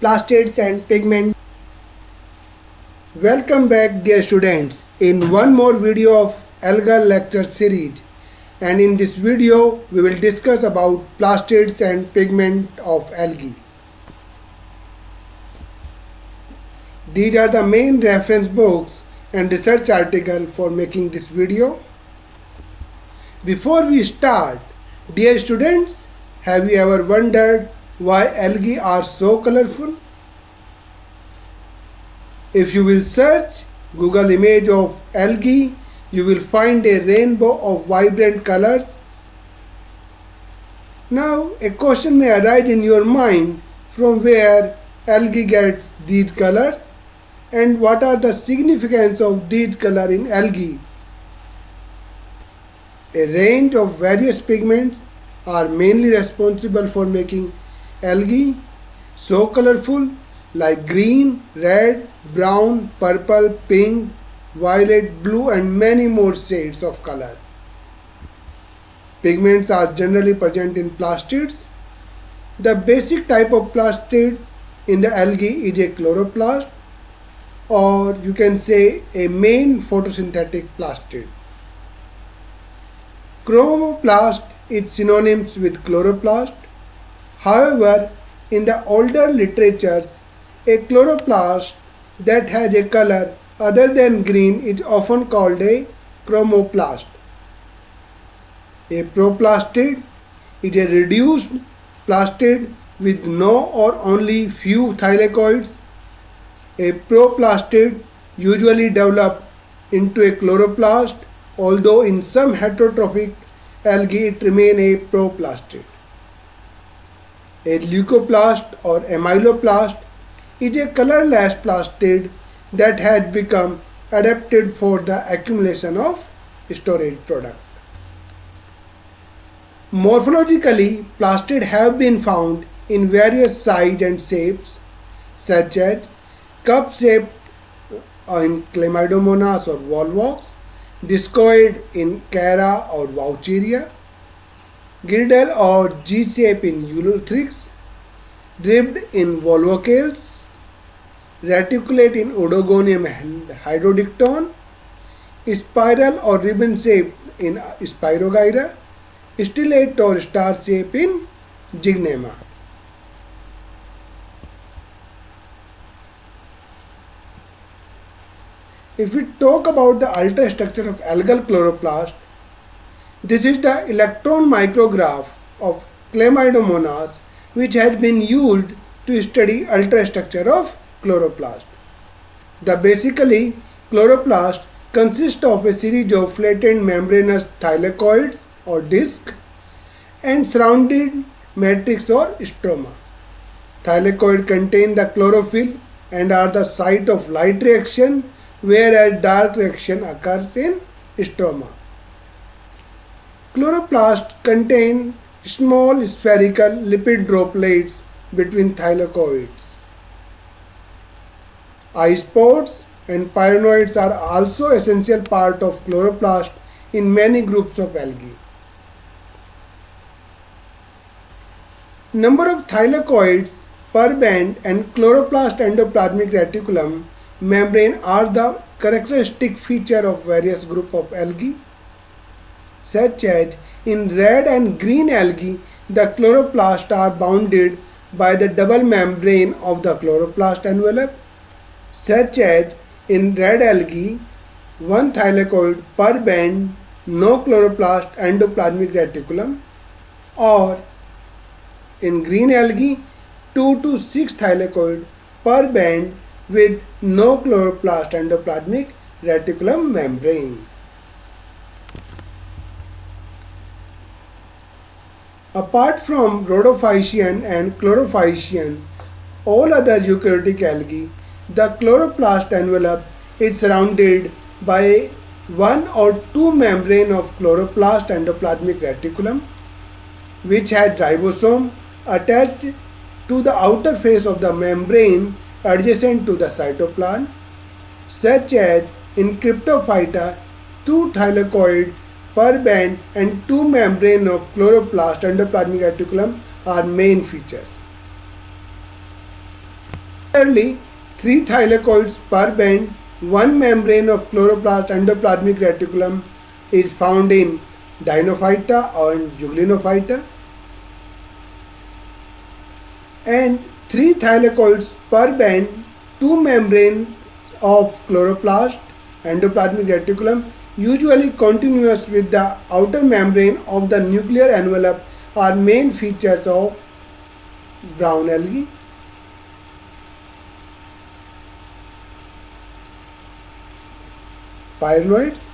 plastids and pigment. Welcome back dear students in one more video of algal lecture series, and in this video we will discuss about plastids and pigment of algae. These are the main reference books and research article for making this video. Before we start, dear students, have you ever wondered why algae are so colorful? If you will search Google image of algae, you will find a rainbow of vibrant colors. Now, a question may arise in your mind: from where algae gets these colors, and what are the significance of these colors in algae? A range of various pigments are mainly responsible for making algae so colorful, like green, red, brown, purple, pink, violet, blue, and many more shades of color. Pigments are generally present in plastids. The basic type of plastid in the algae is a chloroplast, or you can say a main photosynthetic plastid. Chromoplast is synonymous with chloroplast. However, in the older literatures, a chloroplast that has a color other than green is often called a chromoplast. A proplastid is a reduced plastid with no or only few thylakoids. A proplastid usually develops into a chloroplast, although in some heterotrophic algae it remains a proplastid. A leucoplast or amyloplast is a colorless plastid that has become adapted for the accumulation of storage product. Morphologically, plastids have been found in various sizes and shapes, such as cup-shaped in Chlamydomonas or volvox, discoid in Chara or Vaucheria, girdle or G-shape in Ulothrix, ribbed in Volvocales, reticulate in Odogonium and Hydrodicton, spiral or ribbon shaped in Spirogyra, stellate or star shape in Gymnema. If we talk about the ultrastructure of algal chloroplast, this is the electron micrograph of Chlamydomonas, which has been used to study ultrastructure of chloroplast. Basically, chloroplast consists of a series of flattened membranous thylakoids or disc and surrounded matrix or stroma. Thylakoid contain the chlorophyll and are the site of light reaction, whereas dark reaction occurs in stroma. Chloroplast contain small spherical lipid droplets between thylakoids. Eye spots and pyrenoids are also essential part of chloroplast in many groups of algae. Number of thylakoids per band and chloroplast endoplasmic reticulum membrane are the characteristic feature of various group of algae, such as in red and green algae, the chloroplasts are bounded by the double membrane of the chloroplast envelope, such as in red algae, one thylakoid per band, no chloroplast endoplasmic reticulum, or in green algae, 2 to 6 thylakoid per band with no chloroplast endoplasmic reticulum membrane. Apart from rhodophycean and chlorophycean, all other eukaryotic algae, the chloroplast envelope is surrounded by one or two membrane of chloroplast endoplasmic reticulum, which has ribosome attached to the outer face of the membrane adjacent to the cytoplasm, such as in Cryptophyta, 2 thylakoids per band and 2 membrane of chloroplast endoplasmic reticulum are main features. Similarly, 3 thylakoids per band, one membrane of chloroplast endoplasmic reticulum is found in Dinophyta or Jugleinophyta, and 3 thylakoids per band, 2 membranes of chloroplast endoplasmic reticulum, usually continuous with the outer membrane of the nuclear envelope, are main features of brown algae. Pyrenoids.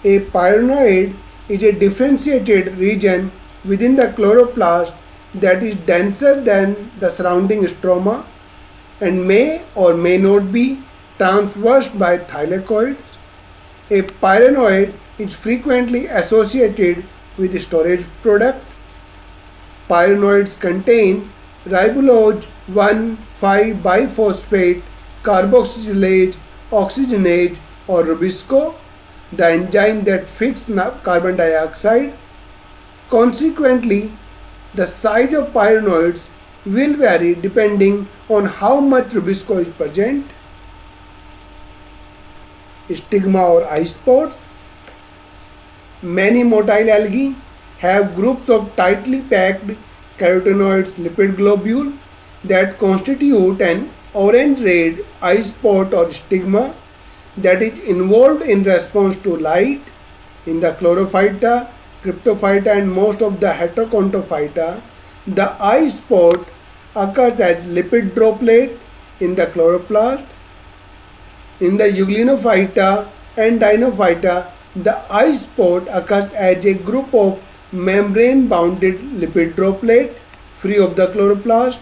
A pyrenoid is a differentiated region within the chloroplast that is denser than the surrounding stroma and may or may not be traversed by thylakoids. A pyrenoid is frequently associated with storage product. Pyrenoids contain ribulose 1,5-biphosphate, carboxylase, oxygenase, or Rubisco, the enzyme that fixes carbon dioxide. Consequently, the size of pyrenoids will vary depending on how much Rubisco is present. Stigma or eye spots. Many motile algae have groups of tightly packed carotenoids lipid globule that constitute an orange-red eye spot or stigma that is involved in response to light. In the Chlorophyta, Cryptophyta and most of the Heteroconophyta, the eye spot occurs as lipid droplet in the chloroplast. In the Eugleinophyta and Dinophyta, the eye spot occurs as a group of membrane-bounded lipid droplet free of the chloroplast.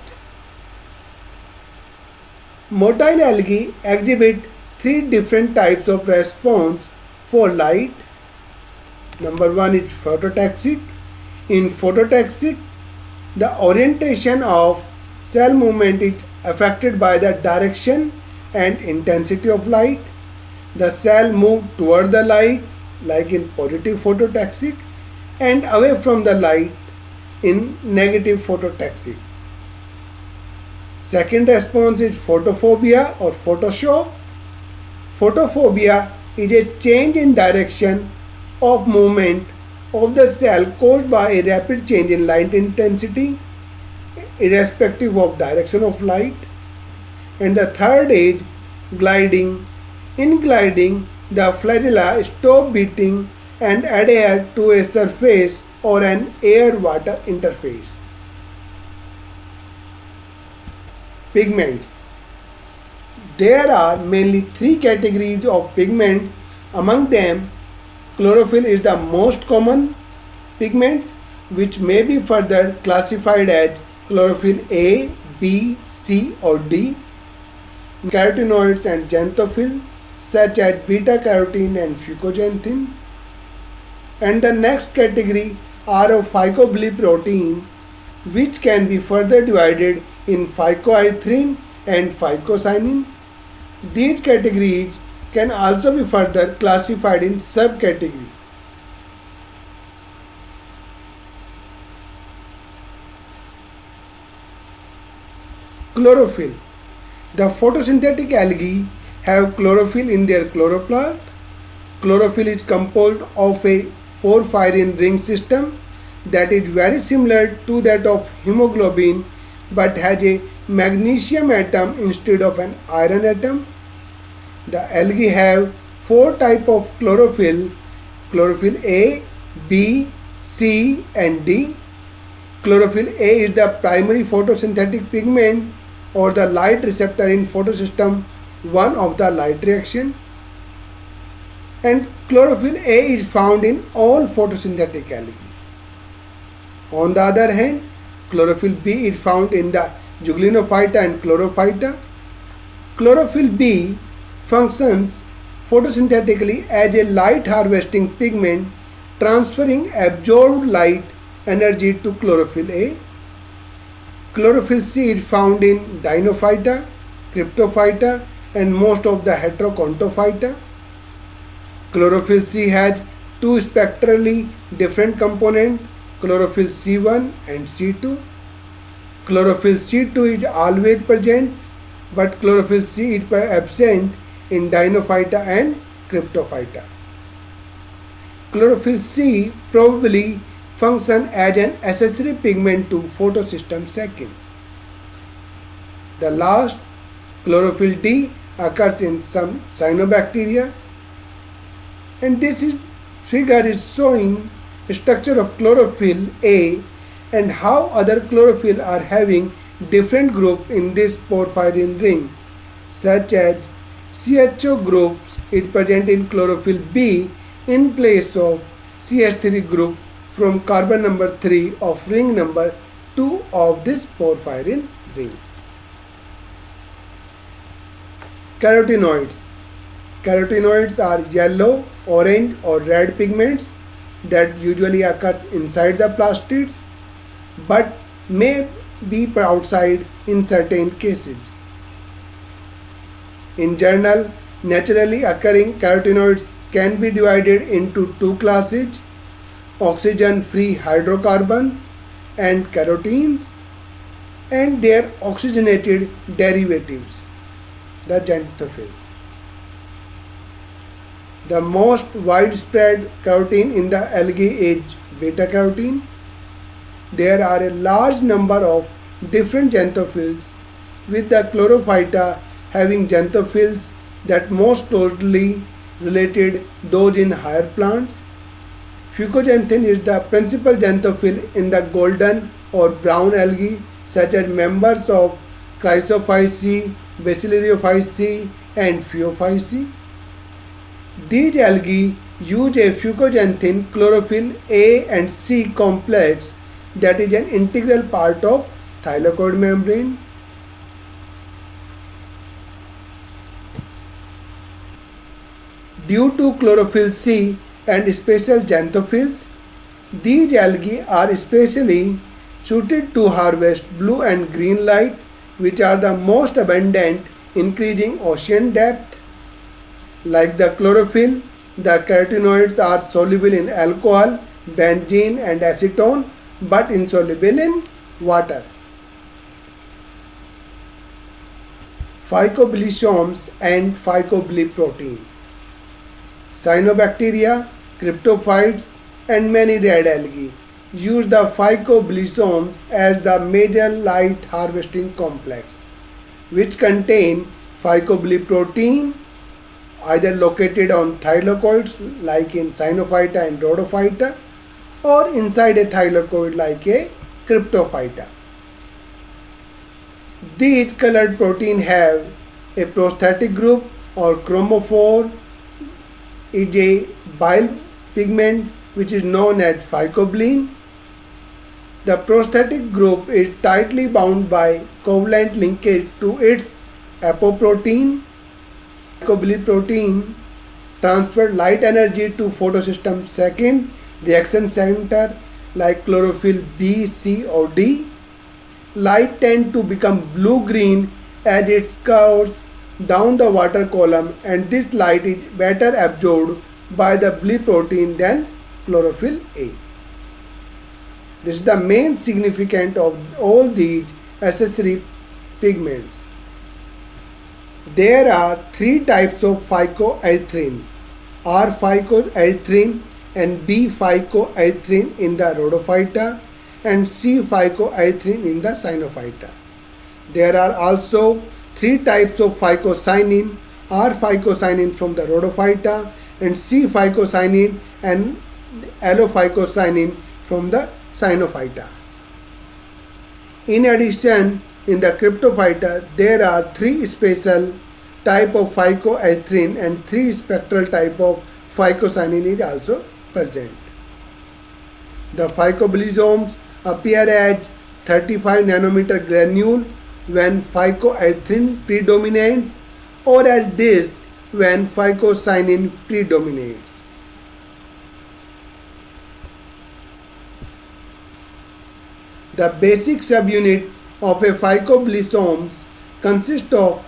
Motile algae exhibit 3 different types of response for light. Number 1 is phototaxic. In phototaxic, the orientation of cell movement is affected by the direction and intensity of light. The cell moves toward the light, like in positive phototaxic, and away from the light in negative phototaxic. Second response is photophobia or photoshock. Photophobia is a change in direction of movement of the cell caused by a rapid change in light intensity, irrespective of direction of light. And the third is gliding. In gliding, the flagella stop beating and adhere to a surface or an air-water interface. Pigments. There are mainly 3 categories of pigments. Among them, chlorophyll is the most common pigments, which may be further classified as chlorophyll A, B, C or D. Carotenoids and xanthophyll such as beta-carotene and fucoxanthin. And the next category are of phycobilipprotein, which can be further divided in phycoerythrin and phycocyanin. These categories can also be further classified in subcategory. Chlorophyll. The photosynthetic algae have chlorophyll in their chloroplast. Chlorophyll is composed of a porphyrin ring system that is very similar to that of hemoglobin but has a magnesium atom instead of an iron atom. The algae have 4 types of chlorophyll: chlorophyll A, B, C and D. Chlorophyll A is the primary photosynthetic pigment or the light receptor in photosystem 1 of the light reaction. And chlorophyll A is found in all photosynthetic algae. On the other hand, chlorophyll B is found in the Jugleinophyta and Chlorophyta. Chlorophyll B functions photosynthetically as a light harvesting pigment, transferring absorbed light energy to chlorophyll A. Chlorophyll C is found in Dinophyta, Cryptophyta and most of the Heteroconophyta. Chlorophyll C has 2 spectrally different components, chlorophyll C1 and C2. Chlorophyll C2 is always present but chlorophyll C is absent in Dinophyta and Cryptophyta. Chlorophyll C probably function as an accessory pigment to photosystem second. The last, chlorophyll D, occurs in some cyanobacteria, and figure is showing structure of chlorophyll A and how other chlorophyll are having different group in this porphyrin ring, such as CHO groups is present in chlorophyll B in place of CH3 group from carbon number 3 of ring number 2 of this porphyrin ring. Carotenoids. Carotenoids are yellow, orange or red pigments that usually occurs inside the plastids but may be outside in certain cases. In general, naturally occurring carotenoids can be divided into two classes: oxygen-free hydrocarbons and carotenes, and their oxygenated derivatives, the xanthophyll. The most widespread carotene in the algae is beta-carotene. There are a large number of different xanthophylls, with the chlorophyta having xanthophylls that most closely related those in higher plants. Fucoxanthin is the principal xanthophyll in the golden or brown algae such as members of Chrysophyceae, Basilarophyceae and Phaeophyceae. These algae use a fucoxanthin chlorophyll A and C complex that is an integral part of thylakoid membrane. Due to chlorophyll C and special xanthophylls, these algae are especially suited to harvest blue and green light, which are the most abundant, increasing ocean depth. Like the chlorophyll, the carotenoids are soluble in alcohol, benzene and acetone, but insoluble in water. Phycobilisomes and phycobiliprotein. Cyanobacteria, cryptophytes and many red algae use the phycobilisomes as the major light harvesting complex, which contain phycobiliprotein either located on thylakoids like in Cyanophyta and Rhodophyta or inside a thylakoid like a Cryptophyta. These colored protein have a prosthetic group or chromophore is a bile pigment which is known as phycobilin. The prosthetic group is tightly bound by covalent linkage to its apoprotein. Phycobiliprotein transfer light energy to photosystem second reaction center like chlorophyll B, C or D. Light tend to become blue-green as it curves down the water column, and this light is better absorbed by the biliprotein than chlorophyll A. This is the main significance of all these accessory pigments. There are three types of phycoerythrin: R phycoerythrin and B phycoerythrin in the Rhodophyta and C phycoerythrin in the Cyanophyta. There are also three types of phycocyanin: R phycocyanin from the Rhodophyta and C phycocyanin and allophycocyanin from the Cyanophyta. In addition, in the Cryptophyta, there are three special type of phycoerythrin and three spectral type of phycocyanin is also present. The phycobilisomes appear as 35 nanometer granule when phycoerythrin predominates or as disc when phycocyanin predominates. The basic subunit of a phycobilisomes consists of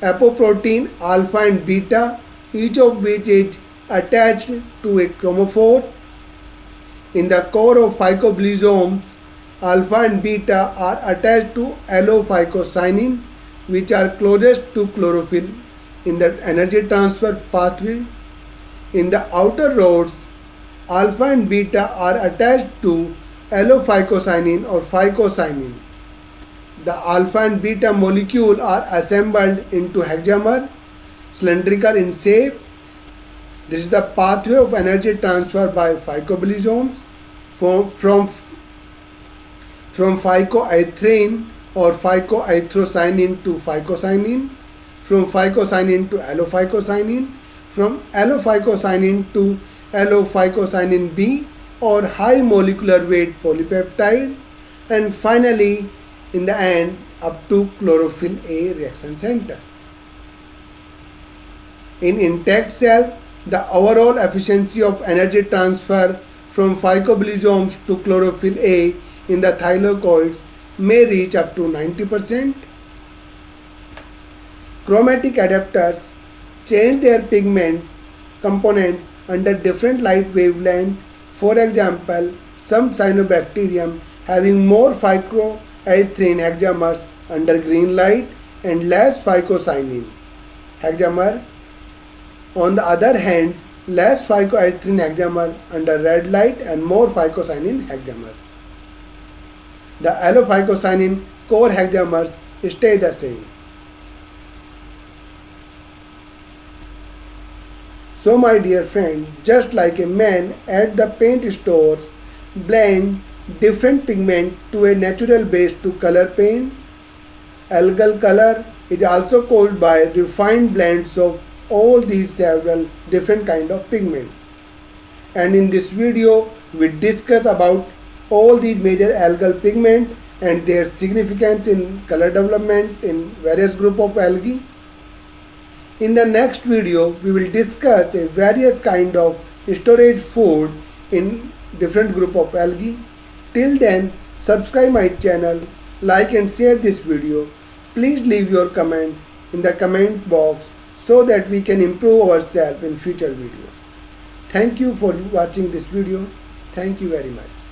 apoprotein alpha and beta, each of which is attached to a chromophore. In the core of phycobilisomes, alpha and beta are attached to allophycocyanin, which are closest to chlorophyll in the energy transfer pathway. In the outer rods, alpha and beta are attached to allophycocyanin or phycocyanin. The alpha and beta molecule are assembled into hexamer, cylindrical in shape. This is the pathway of energy transfer by phycobilisomes from phycoerythrin or phycoerythrocyanin to phycocyanin, from phycocyanin to allophycocyanin, from allophycocyanin to allophycocyanin B or high molecular weight polypeptide, and finally in the end up to chlorophyll A reaction center. In intact cell, the overall efficiency of energy transfer from phycobilisomes to chlorophyll A in the thylakoids may reach up to 90%. Chromatic adapters change their pigment component under different light wavelength. For example, some cyanobacterium having more phycoerythrin hexamers under green light and less phycocyanin hexamer. On the other hand, less phycoerythrin hexamer under red light and more phycocyanin hexamers. The allophycocyanin core hexamers stay the same. So my dear friend, just like a man at the paint stores blend different pigment to a natural base to color paint, algal color is also caused by refined blends of all these several different kind of pigment. And in this video we discuss about all these major algal pigment and their significance in color development in various group of algae. In the next video we will discuss a various kind of storage food in different group of algae. Till then, subscribe my channel, like and share this video. Please leave your comment in the comment box so that we can improve ourselves in future video. Thank you for watching this video. Thank you very much.